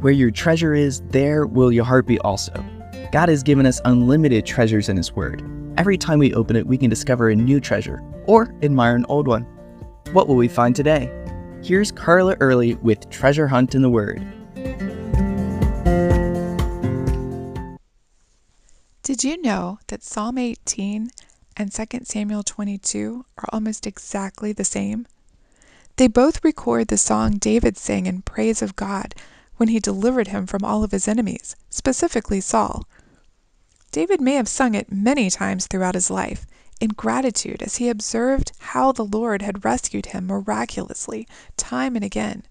Where your treasure is, there will your heart be also. God has given us unlimited treasures in His Word. Every time we open it, we can discover a new treasure or admire an old one. What will we find today? Here's Carla Early with Treasure Hunt in the Word. Did you know that Psalm 18 and 2 Samuel 22 are almost exactly the same? They both record the song David sang in praise of God when he delivered him from all of his enemies, specifically Saul. David may have sung it many times throughout his life, in gratitude as he observed how the Lord had rescued him miraculously, time and again.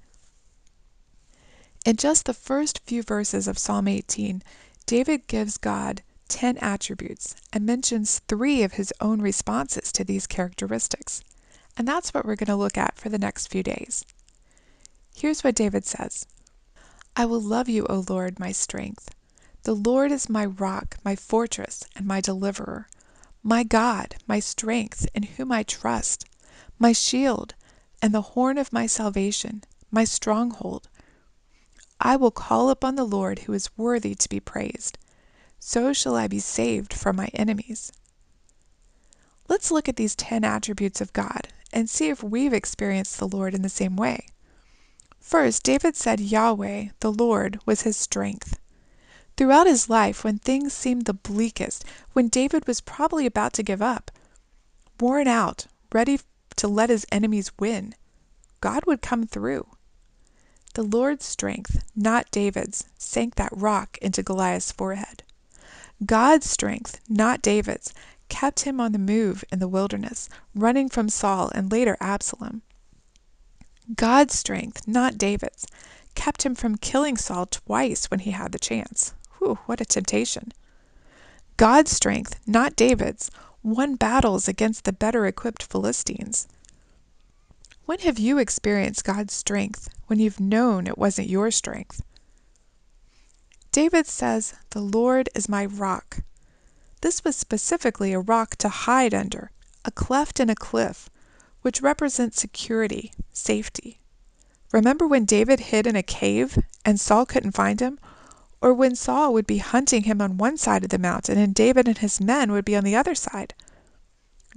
In just the first few verses of Psalm 18, David gives God 10 attributes and mentions 3 of his own responses to these characteristics. And that's what we're going to look at for the next few days. Here's what David says. I will love you, O Lord, my strength. The Lord is my rock, my fortress, and my deliverer, my God, my strength, in whom I trust, my shield, and the horn of my salvation, my stronghold. I will call upon the Lord who is worthy to be praised. So shall I be saved from my enemies. Let's look at these 10 attributes of God and see if we've experienced the Lord in the same way. First, David said Yahweh, the Lord, was his strength. Throughout his life, when things seemed the bleakest, when David was probably about to give up, worn out, ready to let his enemies win, God would come through. The Lord's strength, not David's, sank that rock into Goliath's forehead. God's strength, not David's, kept him on the move in the wilderness, running from Saul and later Absalom. God's strength, not David's, kept him from killing Saul twice when he had the chance. Whew, what a temptation. God's strength, not David's, won battles against the better-equipped Philistines. When have you experienced God's strength when you've known it wasn't your strength? David says, the Lord is my rock. This was specifically a rock to hide under, a cleft in a cliff, which represents security, safety. Remember when David hid in a cave and Saul couldn't find him? Or when Saul would be hunting him on one side of the mountain and David and his men would be on the other side?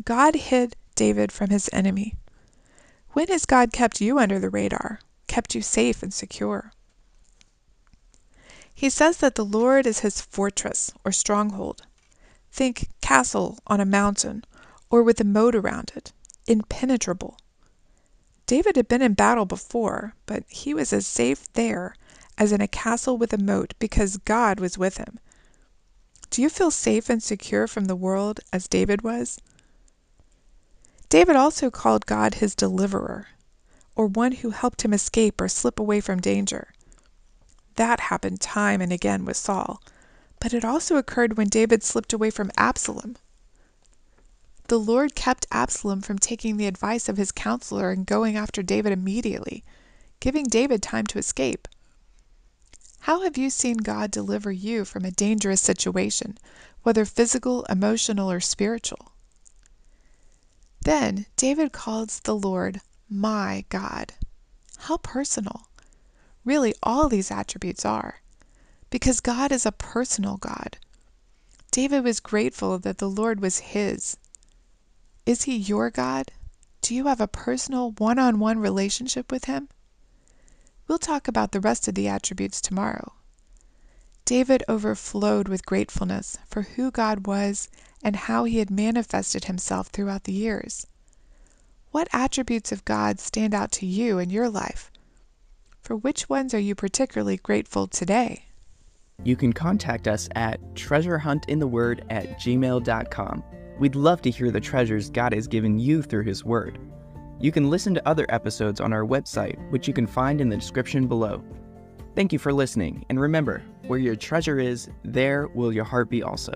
God hid David from his enemy. When has God kept you under the radar, kept you safe and secure? He says that the Lord is his fortress or stronghold. Think castle on a mountain or with a moat around it, impenetrable. David had been in battle before, but he was as safe there as in a castle with a moat because God was with him. Do you feel safe and secure from the world as David was? David also called God his deliverer, or one who helped him escape or slip away from danger. That happened time and again with Saul, but it also occurred when David slipped away from Absalom. The Lord kept Absalom from taking the advice of his counselor and going after David immediately, giving David time to escape. How have you seen God deliver you from a dangerous situation, whether physical, emotional, or spiritual? Then David calls the Lord my God. How personal. Really, all these attributes are, because God is a personal God. David was grateful that the Lord was his. Is he your God? Do you have a personal one-on-one relationship with him? We'll talk about the rest of the attributes tomorrow. David overflowed with gratefulness for who God was and how he had manifested himself throughout the years. What attributes of God stand out to you in your life? For which ones are you particularly grateful today? You can contact us at treasurehuntintheword@gmail.com. We'd love to hear the treasures God has given you through His Word. You can listen to other episodes on our website, which you can find in the description below. Thank you for listening, and remember, where your treasure is, there will your heart be also.